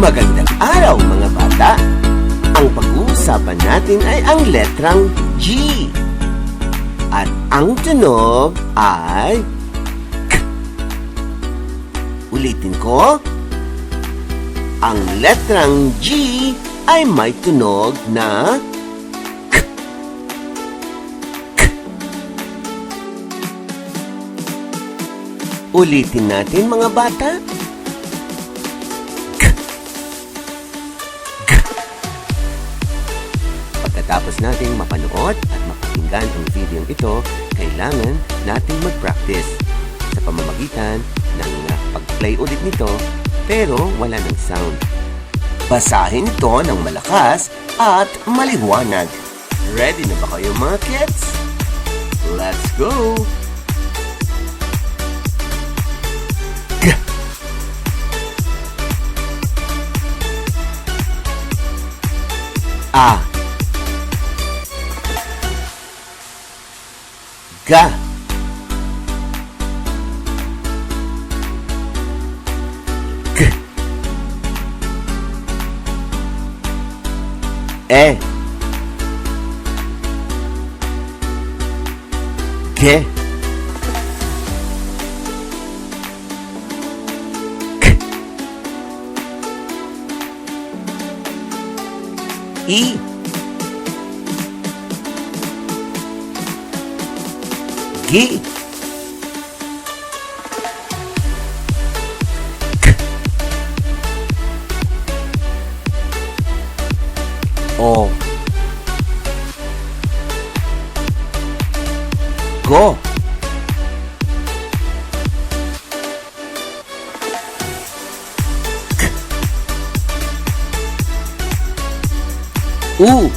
Magandang araw mga bata! Ang pag-uusapan natin ay ang letrang G. At ang tunog ay K. Ulitin ko. Ang letrang G ay may tunog na K. K. Ulitin natin mga bata. Pagkatapos nating mapanood at mapakinggan ang video ito, kailangan nating mag-practice sa pamamagitan ng pag-play ulit nito pero wala ng sound. Basahin ito ng malakas at maliwanag. Ready na ba kayo mga kids? Let's go! G. A. Ga. G. E. Ge. K. I. G. K. O. Go. K. U.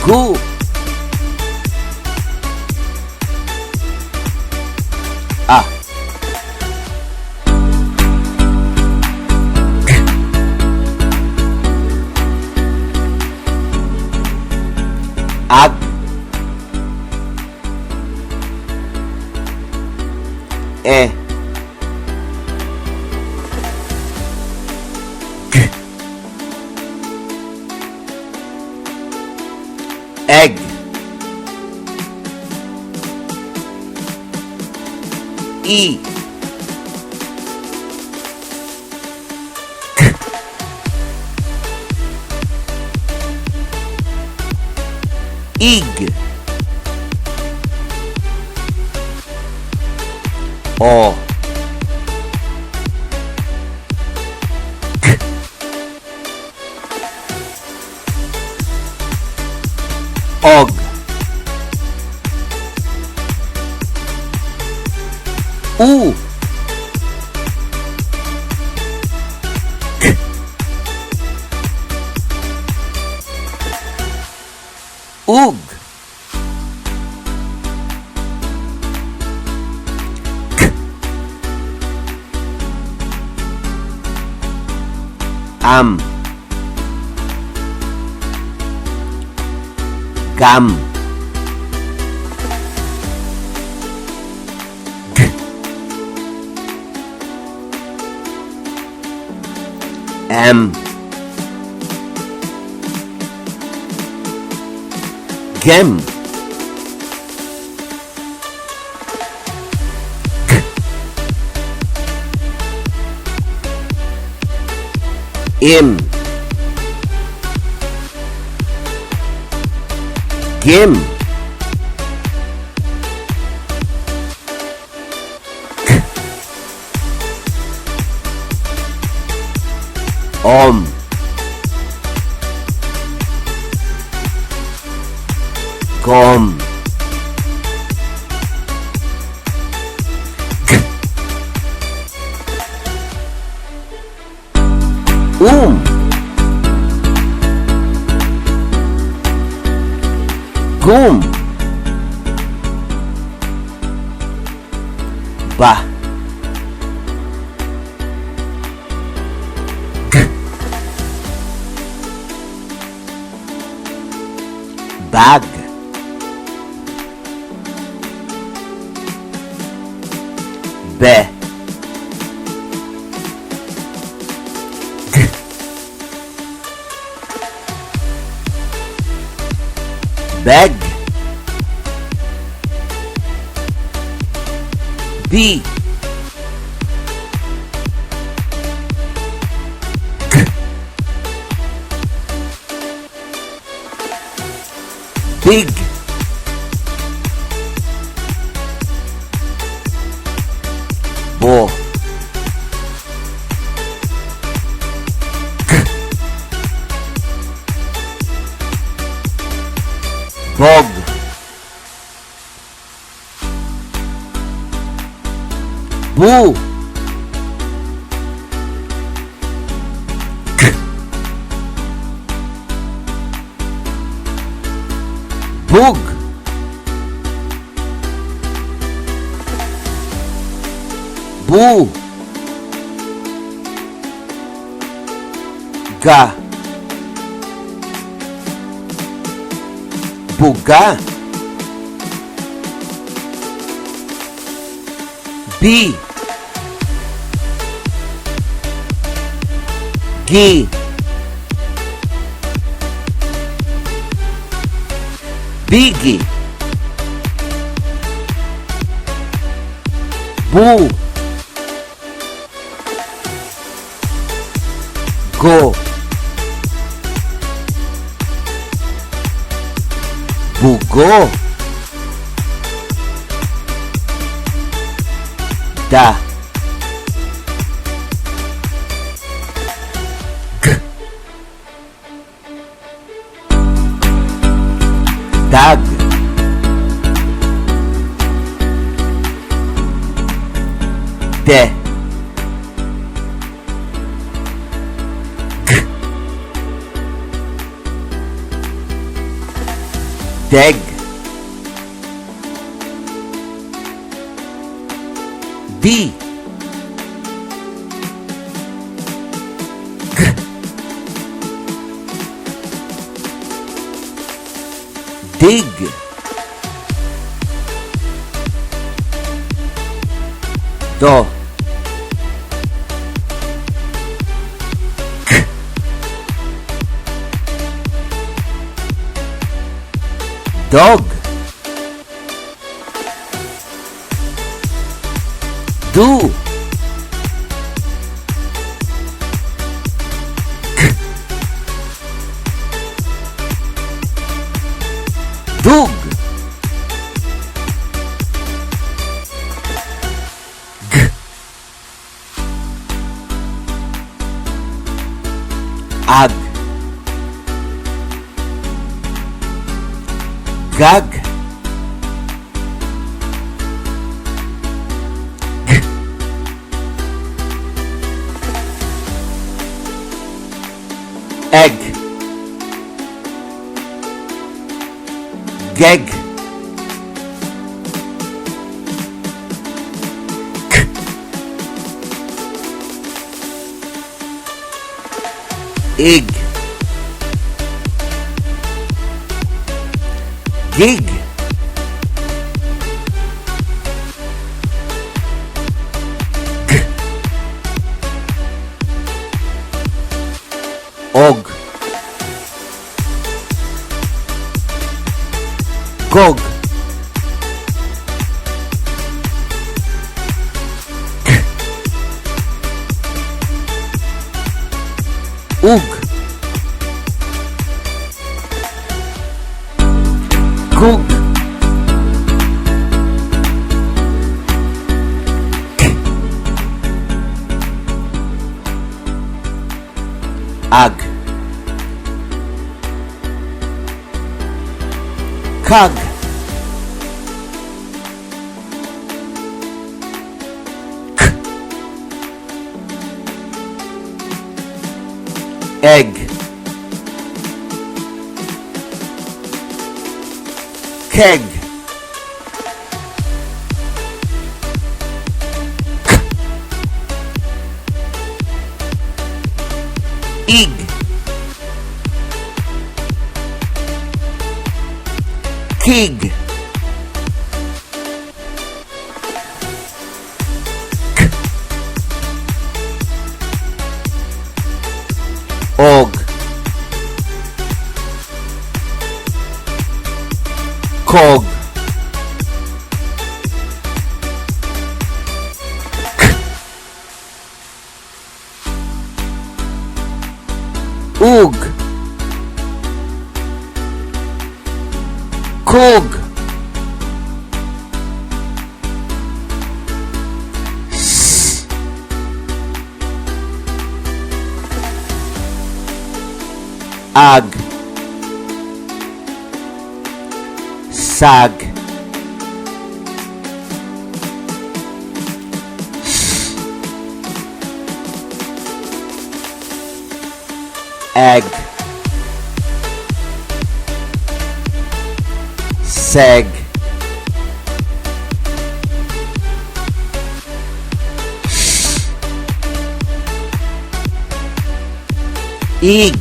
Gu. A. G. Ag. E. G. Egg. E. K. Ig. O. K. Og. U. K. Ug. K. Am. Gam. G. M. Gem. G. Im. Gim. K. Om. Gom. G. Gum. Ba. G. Bag. Be. beg, B, big, bo, bog, boo, bug, boo, ga, buga, B, gi, bigi, bu, go, bugo, da, g, dag, de, g, deg, di, g, dig, do, k, dog, do, k, dug, g, ag, gag, g, egg, geg, k, ig, gig, g, og, gog, k, ug, gug, k, ag, kag, k, egg, keg, k, ig, kig, k, og, Kog. Ug. Kog. Ag. Sag. Egg. Seg. Ig.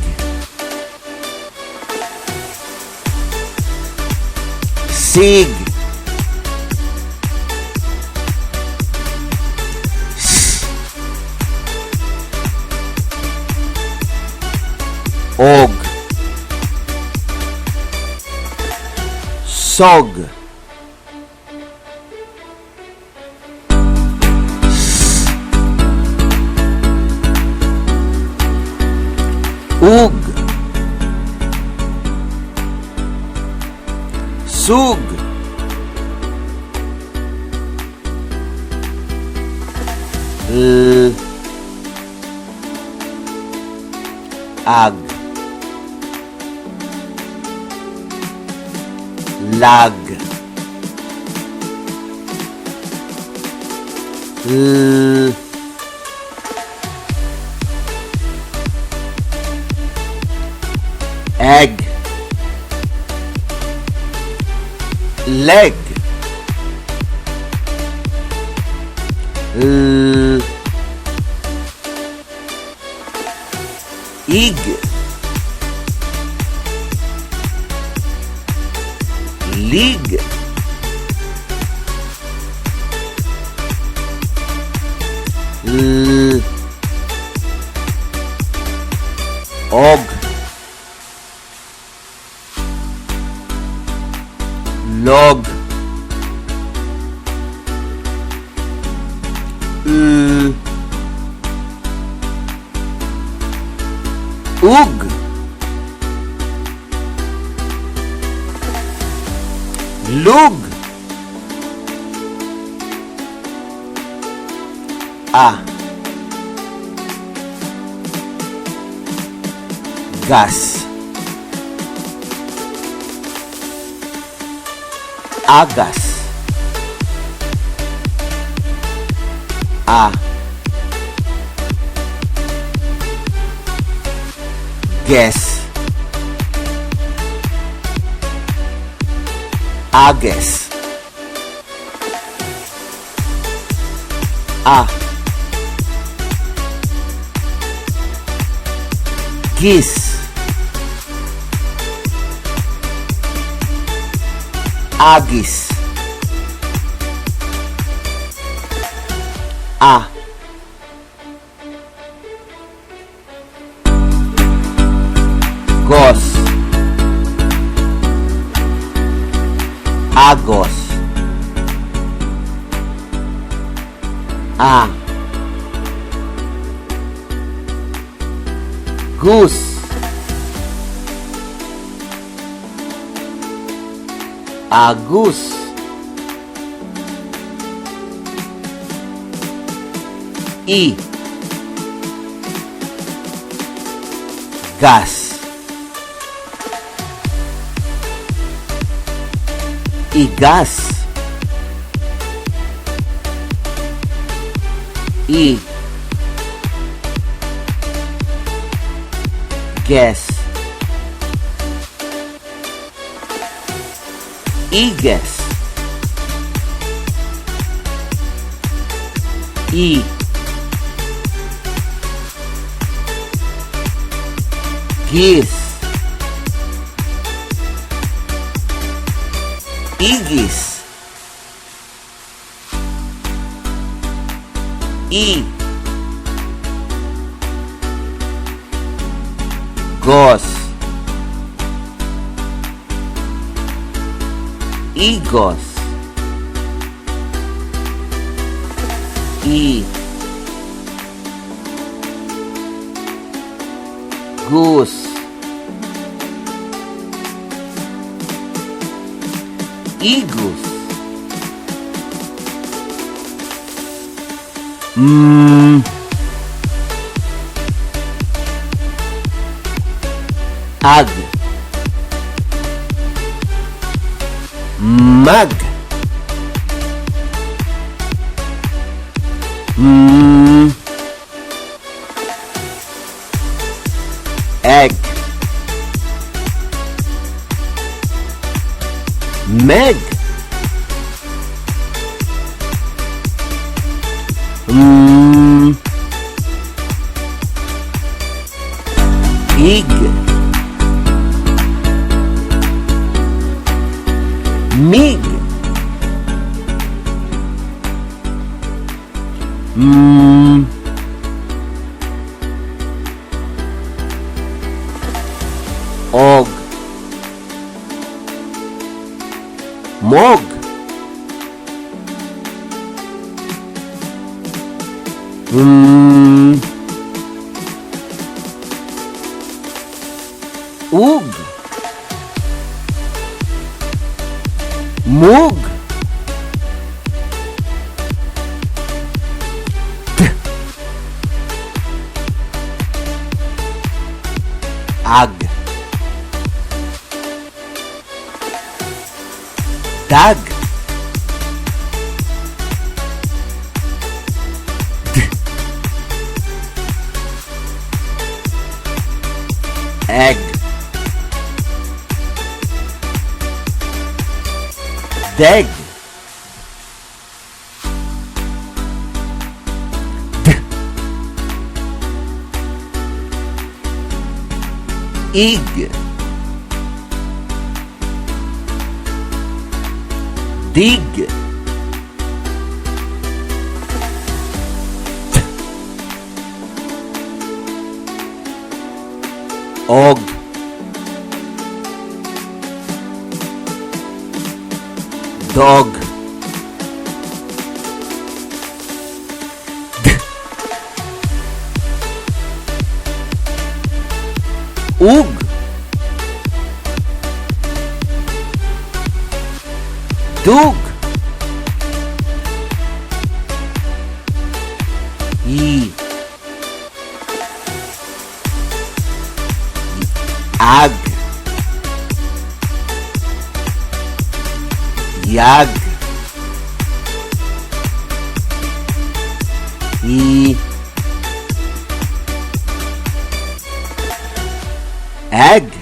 Sig. Og. Sog. Ug. Sug. L. Ag. Lag. L. Egg. Leg. L. Ig. Lig. L. Og. Log. L. Ug. Lug. A. Gas. Agas. A. Guess. Ages. A. Gis. Agis. A. Gos. Agos. A. Goose. Agus. I. Gas. Igas. I. Guess. Iges. I. Gis. Igis. I. Gos. Igos. I. Goose. Igus. Ag. Mag. Egg. Meg. Ig. Mig. Og. Mog. Ug. Mug. Ag. Dag. Egg. Deg. Ig. Dig. Og. Dog. Ug. Dug. I. Ag. Yag. I. Egg.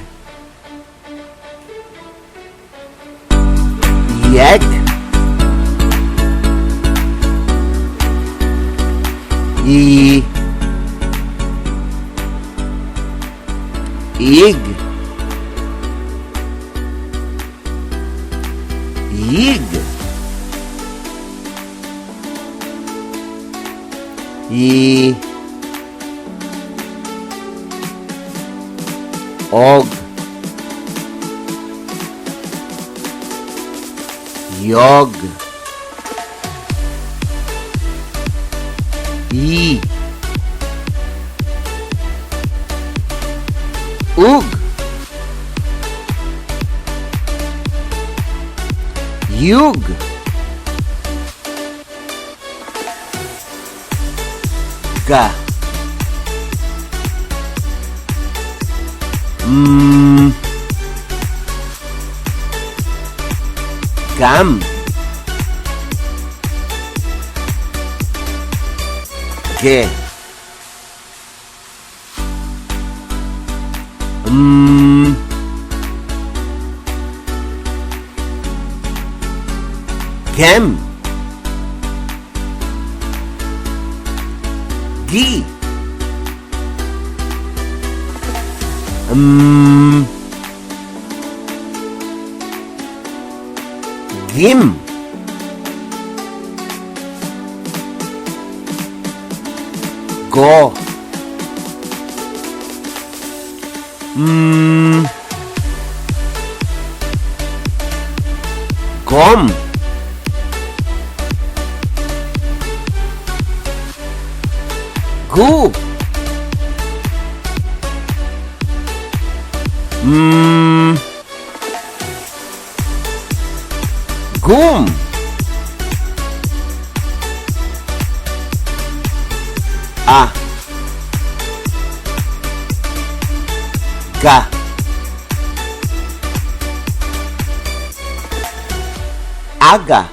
Yeg. I. Ig. Yig. I. Og. Yog. I. Ug. Yug. Ga. Gam. Ge. Gem. Gi. Gim. Go. Gum. Gu. Gum. A. Ga. Aga.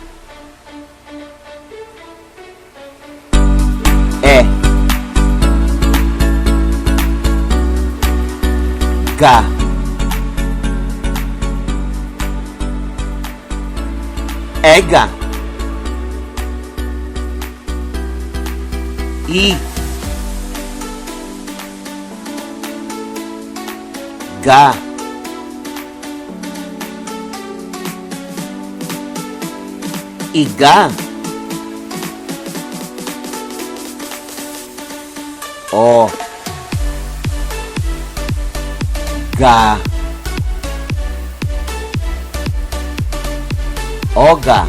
E. Ga. Ega. I. Ga. Iga. O. Ga. Oga.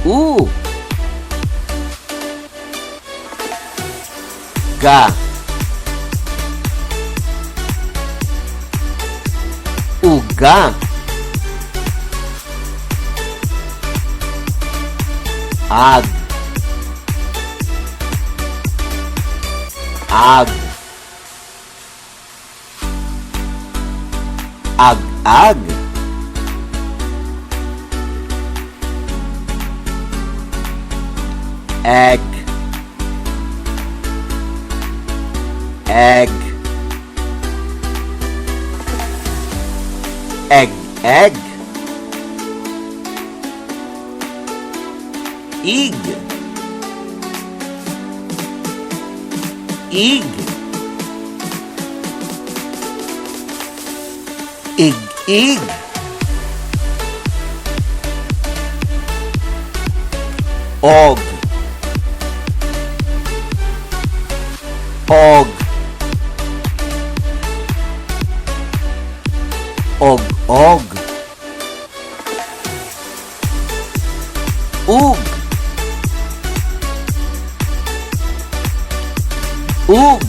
U. Ga. Uga. Ag. Ag. Ag-ag. Egg. Egg. Egg. Egg. Ig. Ig. Ig. Ig. Og. Og. Og. Og. Ug. Ug.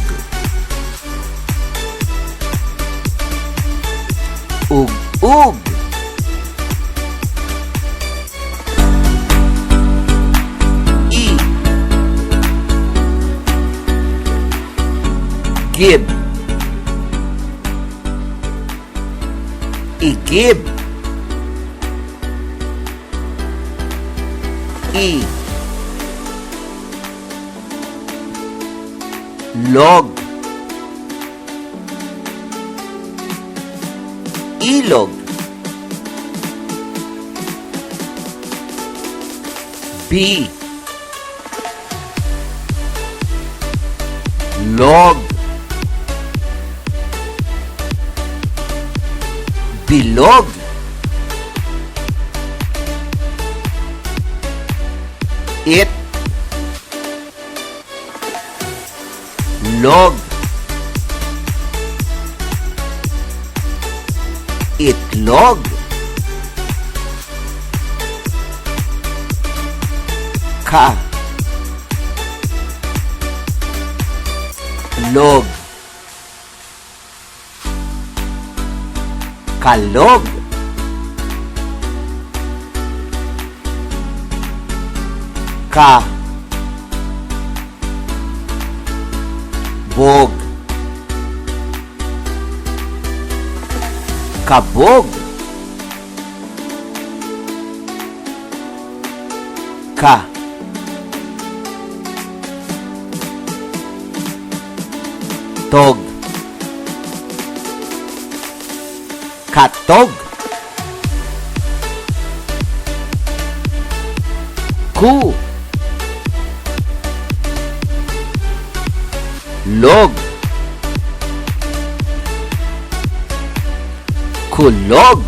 Ug. Ug. I. Gib. Igib. I. Log. Ilog. B. Log. Bilog. It. Log. Itlog. Ka. Log. Kalog. Ka. Bog. Kabog. Ka. Tog. Katog. Ku. Log. Kulog.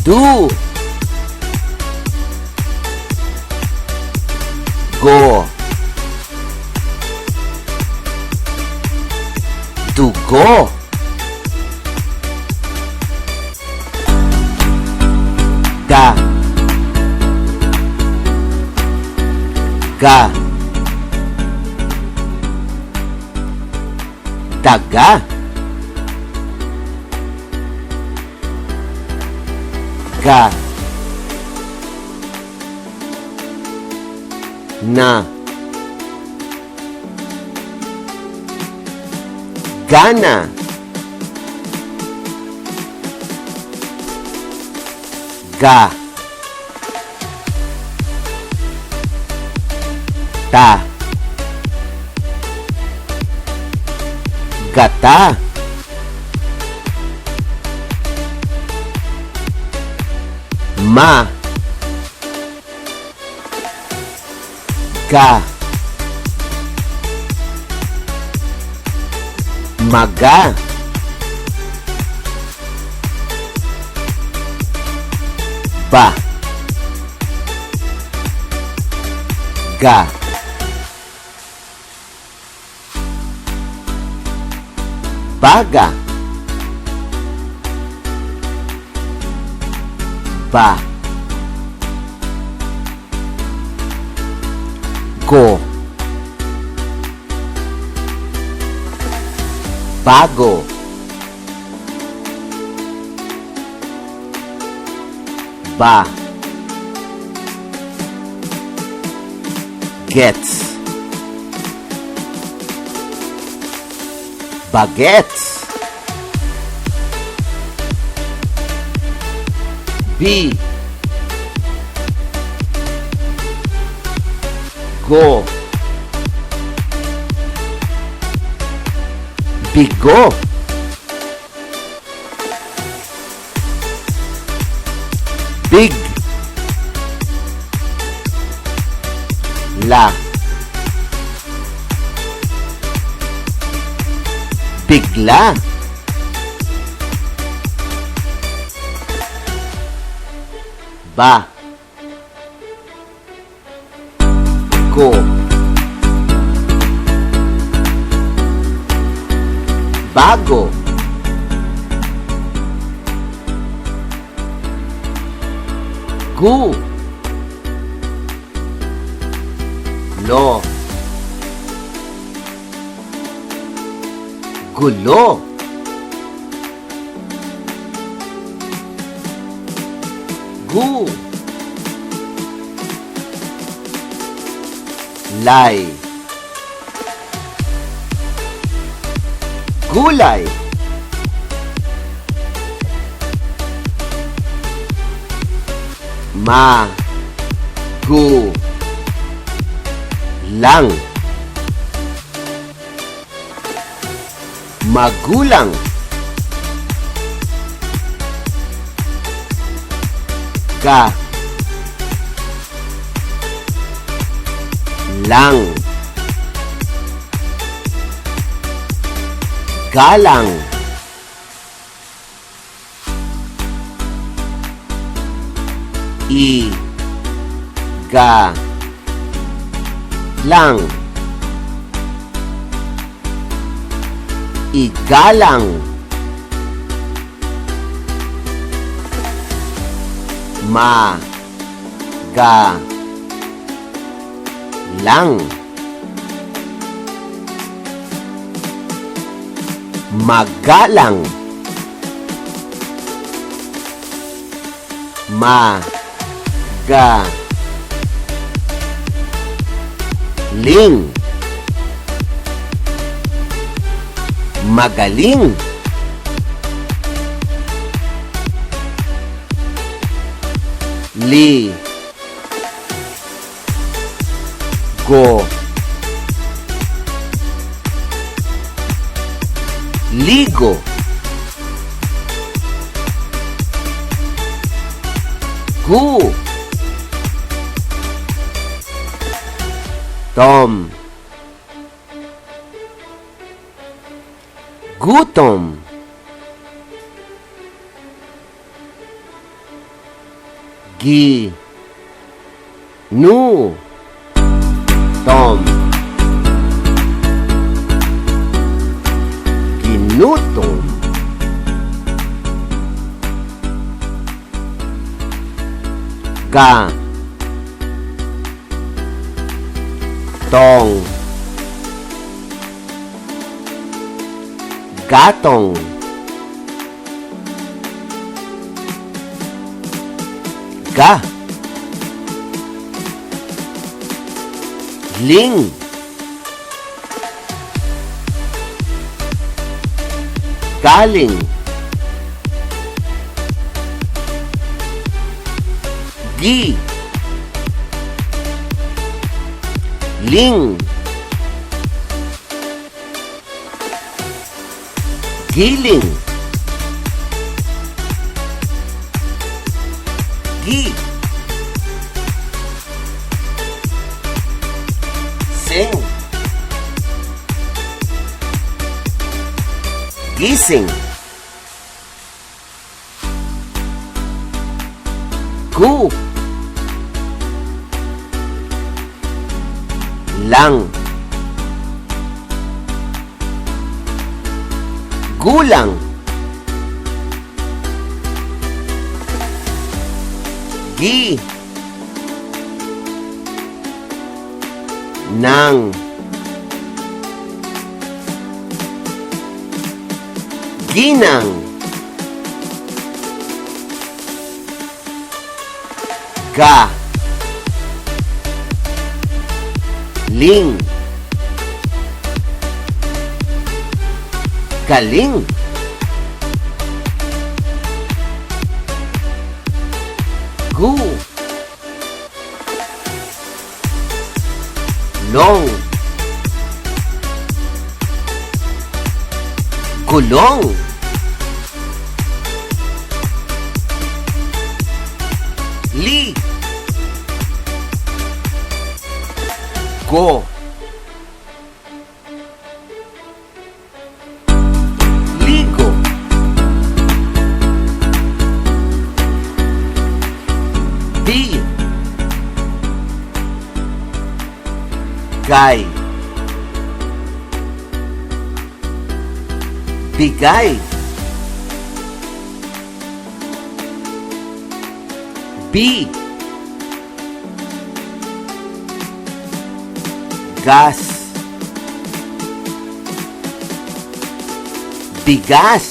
Do. Go. dugo, da, ga, daga, ga, na, gana, ga, ta, gata, ma, ga, maga, ba, ga, baga, ba, go, bago, ba, gets, bagets, B, go, bigo, big, la, bigla, ba, go, bago, gu, lo, gulo, gu, lay, gulay, ma, gu, lang, magulang, ga, lang, galang, i, ga, lang, igalang, ma, ga, lang, magalang, ma, ga, ling, magaling, li, go, ligo, gu, tom, gutom, gi, nu, tom, minuto. Ga tong gatong ga ling galing gi ling giling gi sing gising gu lang gulang gi nang ginang ga ling galing gu long gulong li go ligo bi gay bigay bi gas bigas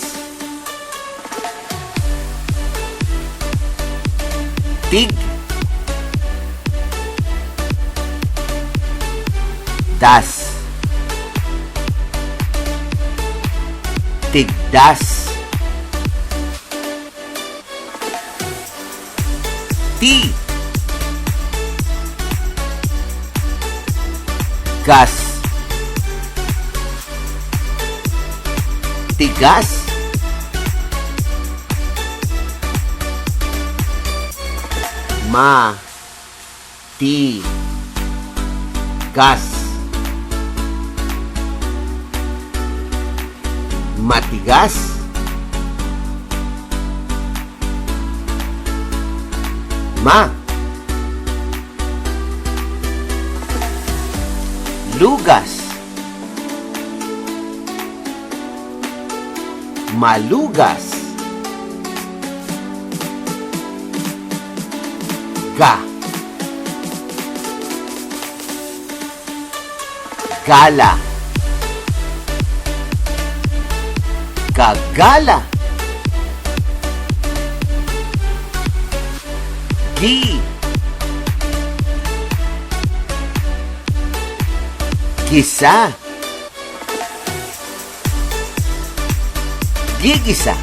tig das tigdas ti gas tigas ma ti gas matigas ma lugas malugas ga gala gagala gi gisa gigisa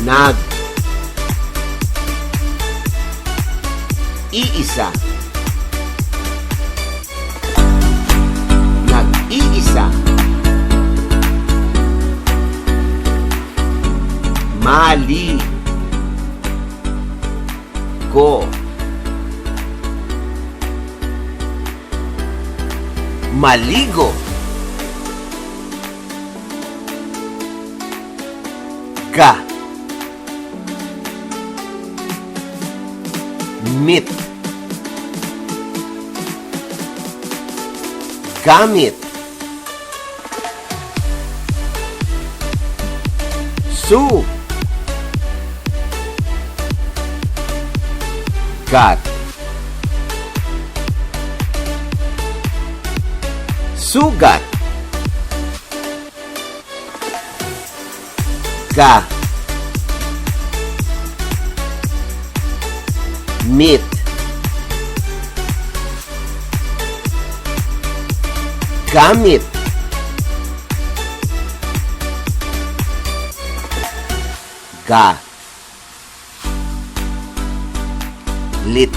nag iisa nag-iisa mali go maligo ga mit gamit, gat, sugat, mit, gamit, lit,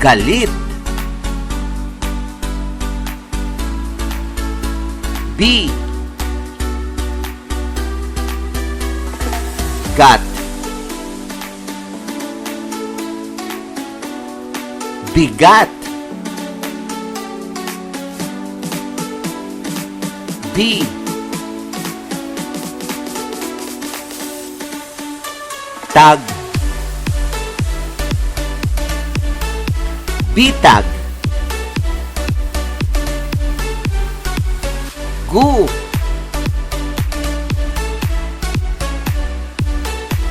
galit, gat, bigat, tag, bitag,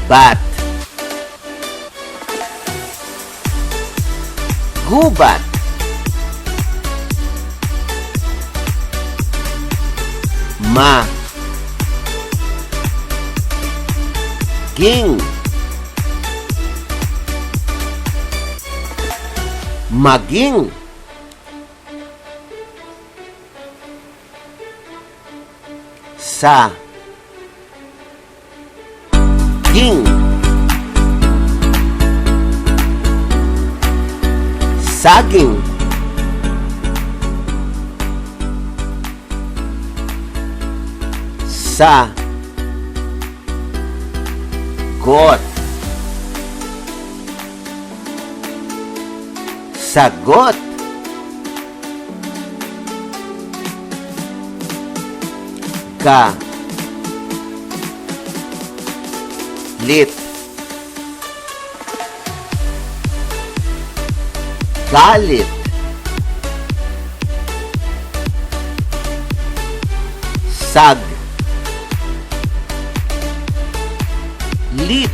bat, gubat, ging, maging, ging, saging, got, sagot, lit, galit, sag, lit,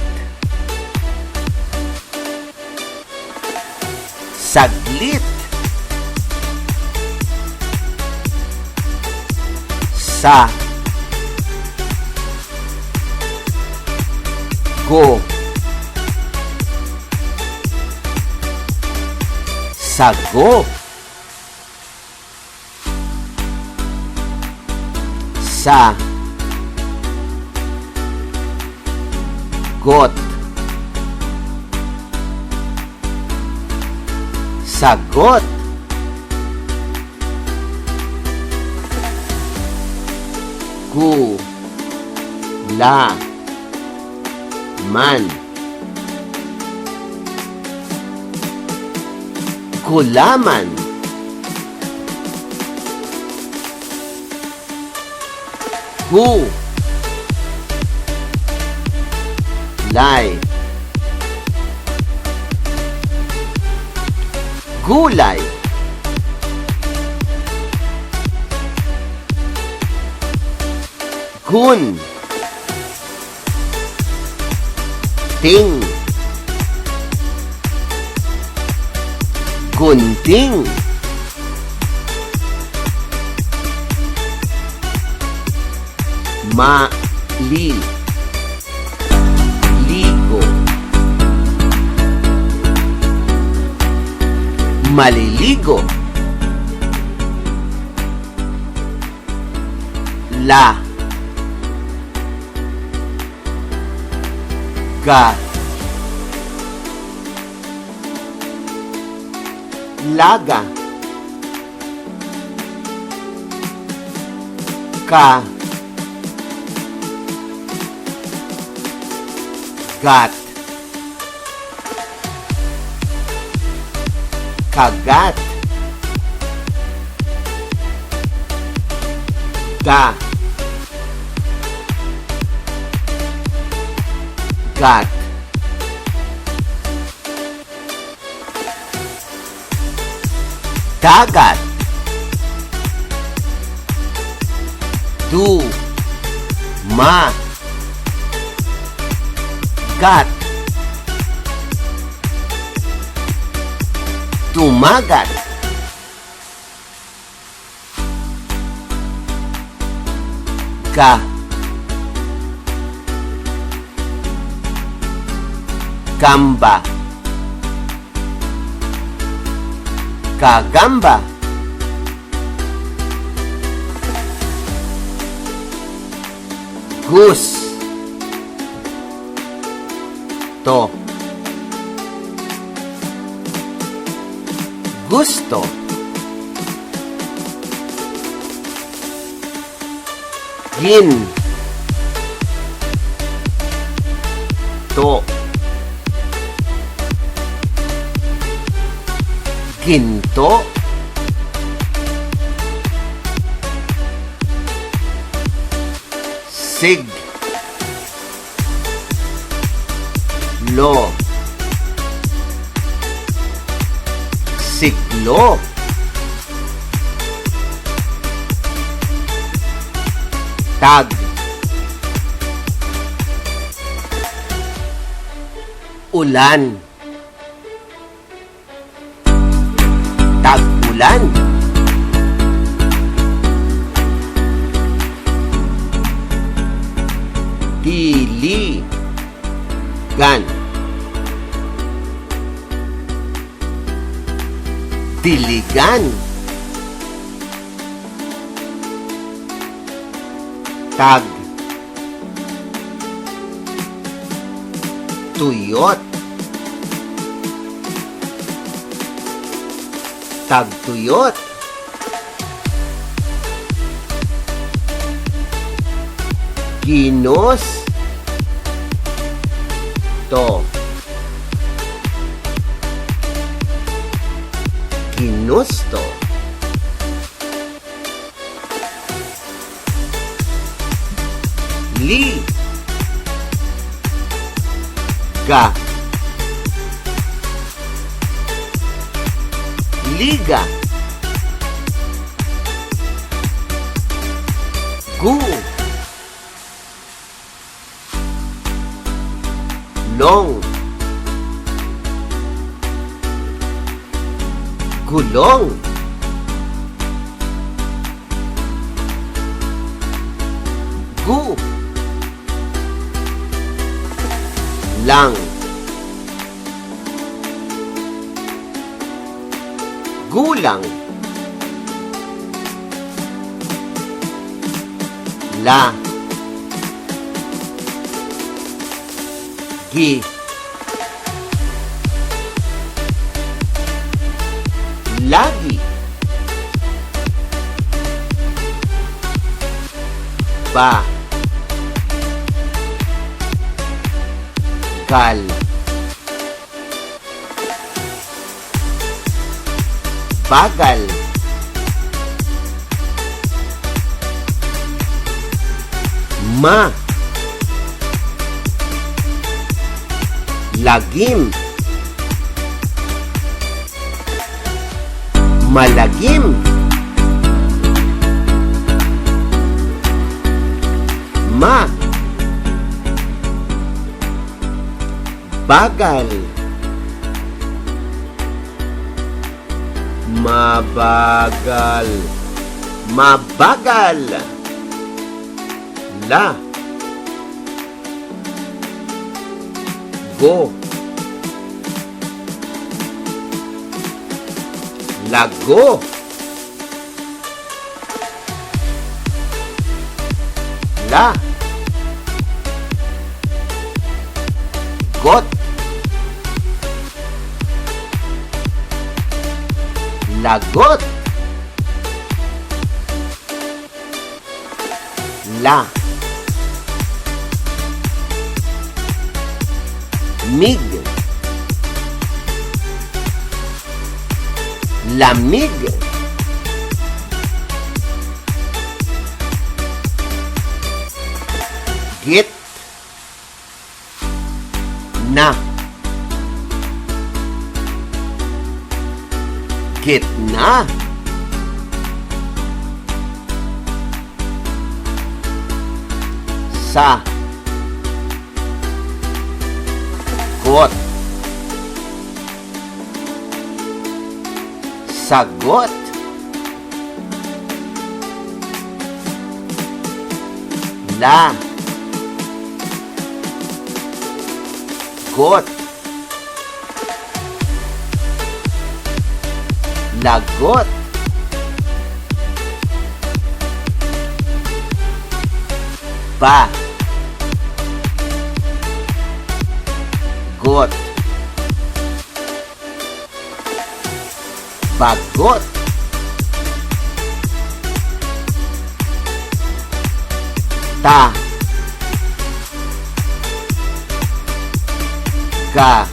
saglit, sago, got, sagot, man, gulaman, gulay, gun, gunting, ligo, maliligo, laga, gat, kagat, gat, dagat. Du, ma, gat. Tumagat. Ka, gamba. Kagamba. Gus, to. Gusto. Gin, to. Ginto. Sig, lo. Siglo. Tag, ulan. Tag-ulan. Diligan. Diligan. Tag, tuyot. Tagtuyot. Ginos, to. Ginusto. Li, ga. Liga. Gu, long. Gulong. Gu, lang. Gulang. La, gi, lagi. Ba, gal. Bagal. Ma, lagim. Malagim. Ma, bagal. Mabagal. Mabagal. La, go. Lago. La, got. Lagot. La, mig. Lamig. Git. Na. Gitna. Sa. Got. Sagot. La. Got. Lagot. Ba. Got. Bagot. Ta. Ga.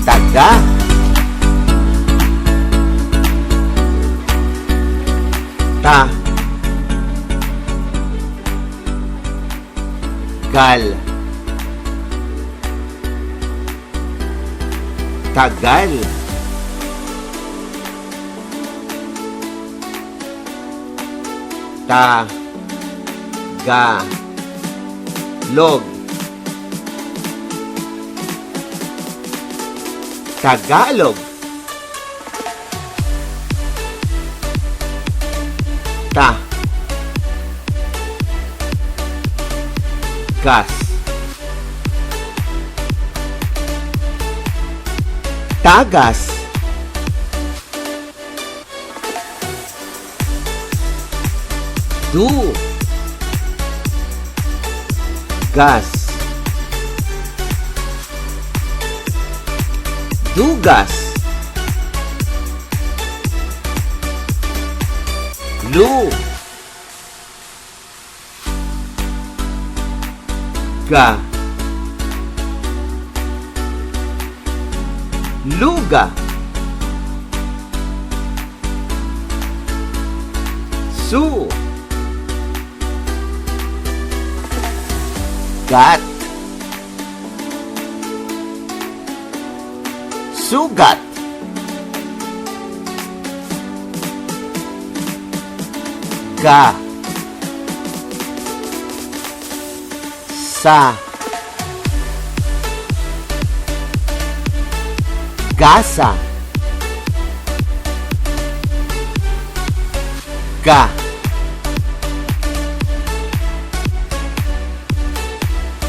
Taga. Ta. Gal. Tagal. Ta. Ga. Log. Tagalog. Ta. Gas. Tagas. Du. Gas. Dugas. Lu. Ga. Luga. Su. Gat. Sugat. Ga. Sa. Gasa. Ga.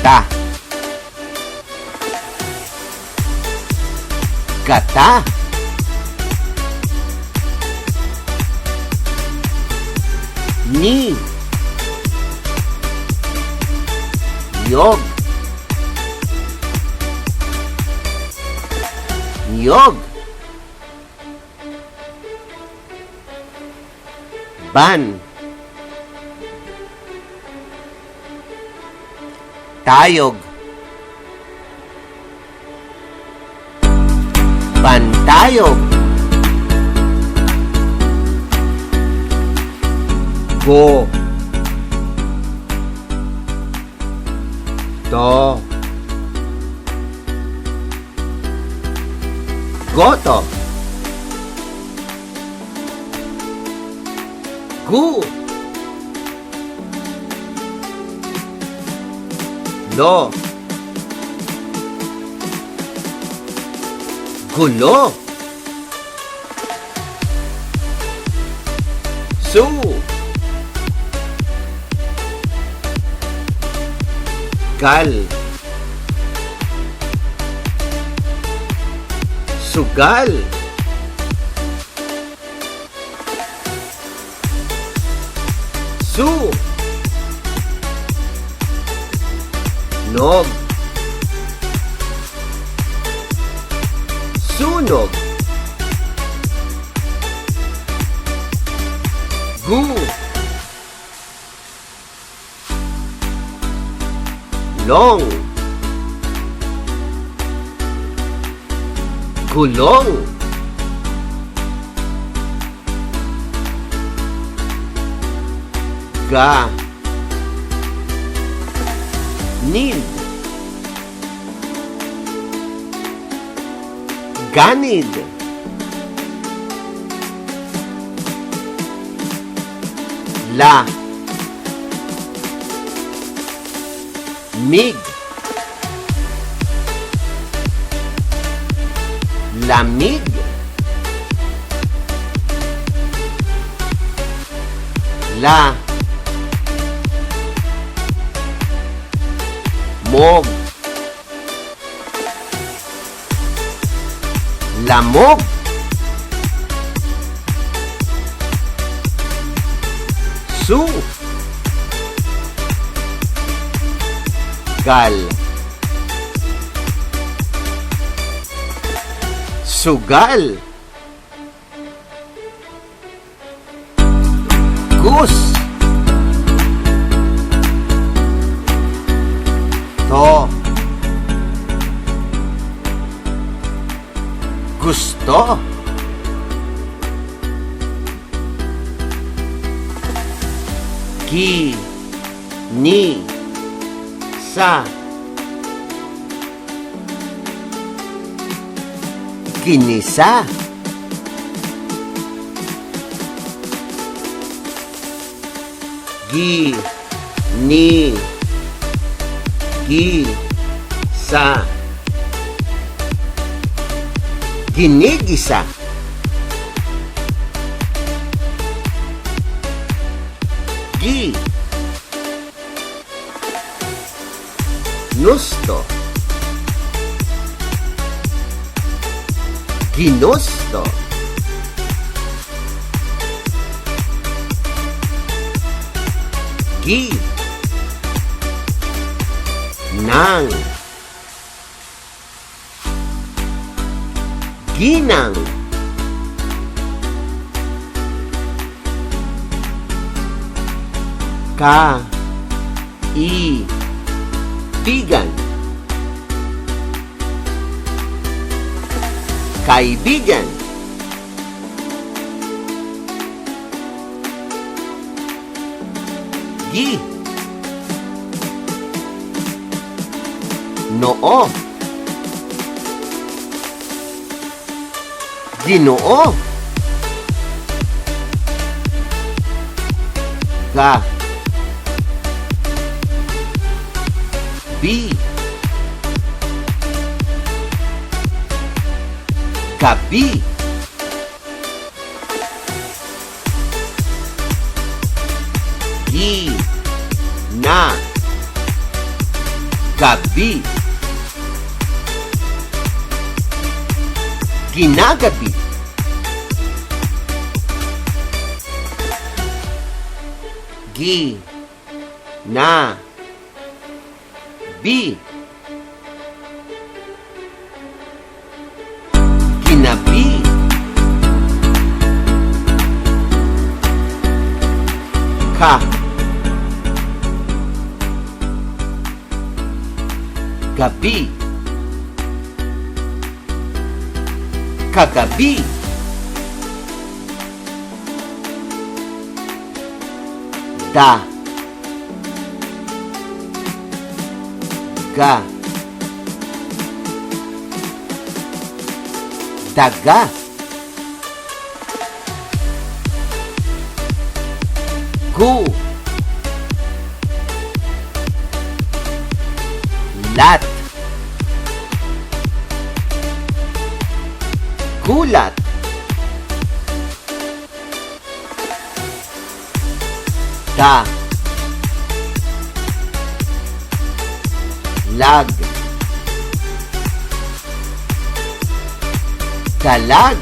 Ta. Gata. Ni. Yog. Niyog. Ban. Tayog. Pantayog. Go. To. Goto. Gu. Lo. Gulo. Su. Gal. Sugal. Su. Nog. Sunog. Gu. Long. Gulong. Ga. Nid. ganid, la, mig, lamig, la, mog, lamog, su, gal, sugal, gus, to, gusto, gi, ni, sa, ginisa, gi, ni, gi, sa, ginigisa, gi, nusto, ginusto, gi, nang, ginang, ka, i, bigan, kaibigan, gi, noo, ginoo, ga, bi, gabi, gi, na, gabi, ginagabi, gi, na, bi, ginabi, ka, gabi, kagabi, da, ga, daga, gu, lat, gulat, da, lag, dalag,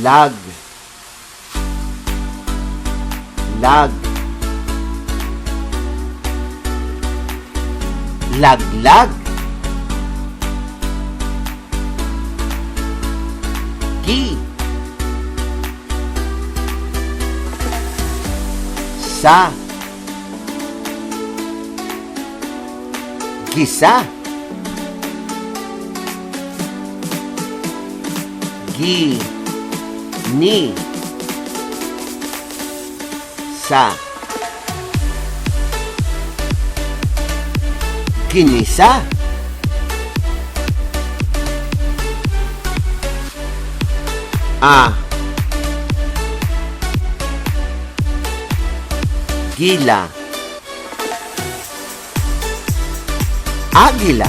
lag, lag, laglag, gi, sa, gisa, gi, ni, sa, Ginisa. Gila. Agila.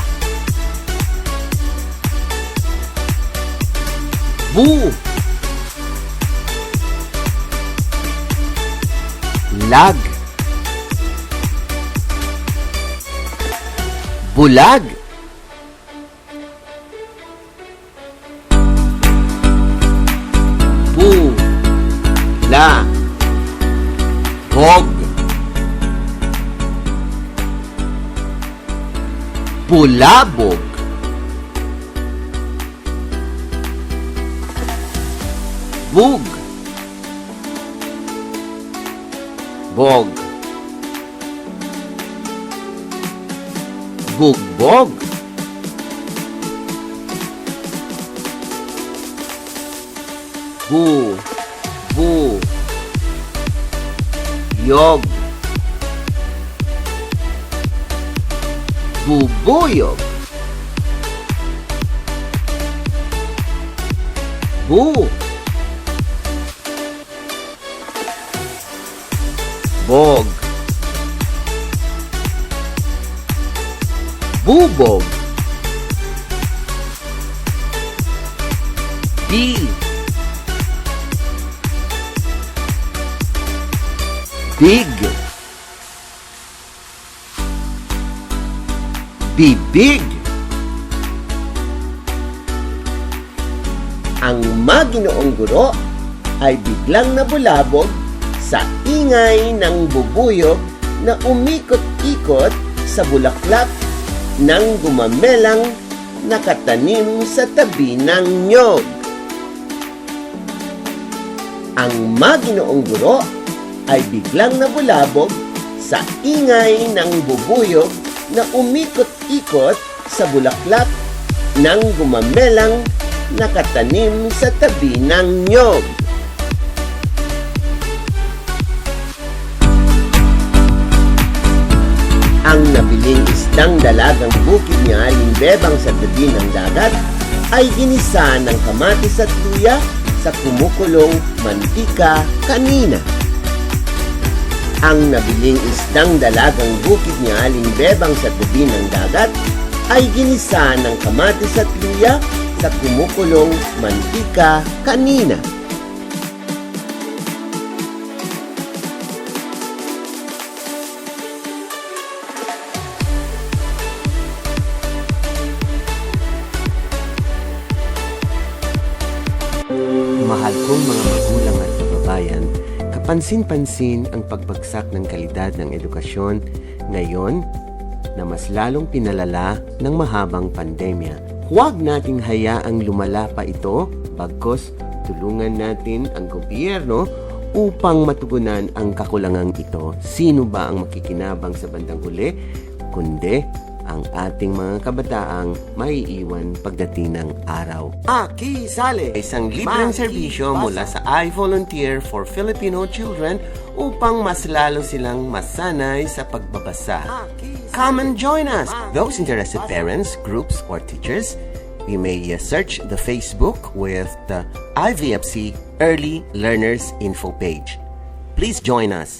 Lag. Bulag. Bog. Bulabog. Bug. Bog. Bugbog. Yog. Bubuyog. Bog. Bubog. Big. Bibig. Ang maginoong guro ay biglang nabulabog sa ingay ng bubuyog na umikot-ikot sa bulaklak ng gumamelang nakatanim sa tabi ng nyog. Ang maginoong guro ay biglang nabulabog sa ingay ng bubuyog na umikot-ikot sa bulaklak ng gumamelang nakatanim sa tabi ng nyog. Ang nabiling isdang dalagang bukid ni Aling Bebang sa tabi ng dagat ay ginisa ng kamatis at luya sa kumukulong mantika kanina. Ang nabiling isdang dalagang bukid ni Aling Bebang sa tabi ng dagat ay ginisa ng kamatis at luya sa kumukulong mantika kanina. Mahal kong mga magulang at kababayan, kapansin-pansin ang pagbagsak ng kalidad ng edukasyon ngayon na mas lalong pinalala ng mahabang pandemya. Huwag nating hayaang lumala pa ito, bagkus tulungan natin ang gobyerno upang matugunan ang kakulangang ito. Sino ba ang makikinabang sa bandang huli? Kundi ang ating mga kabataang maiiwan pagdating ng araw. Makisali! Isang libreng serbisyo mula sa I Volunteer for Filipino Children upang mas lalo silang masanay sa pagbabasa. Come and join us! Those interested parents, groups, or teachers, you may search the Facebook with the IVFC Early Learners Info page. Please join us.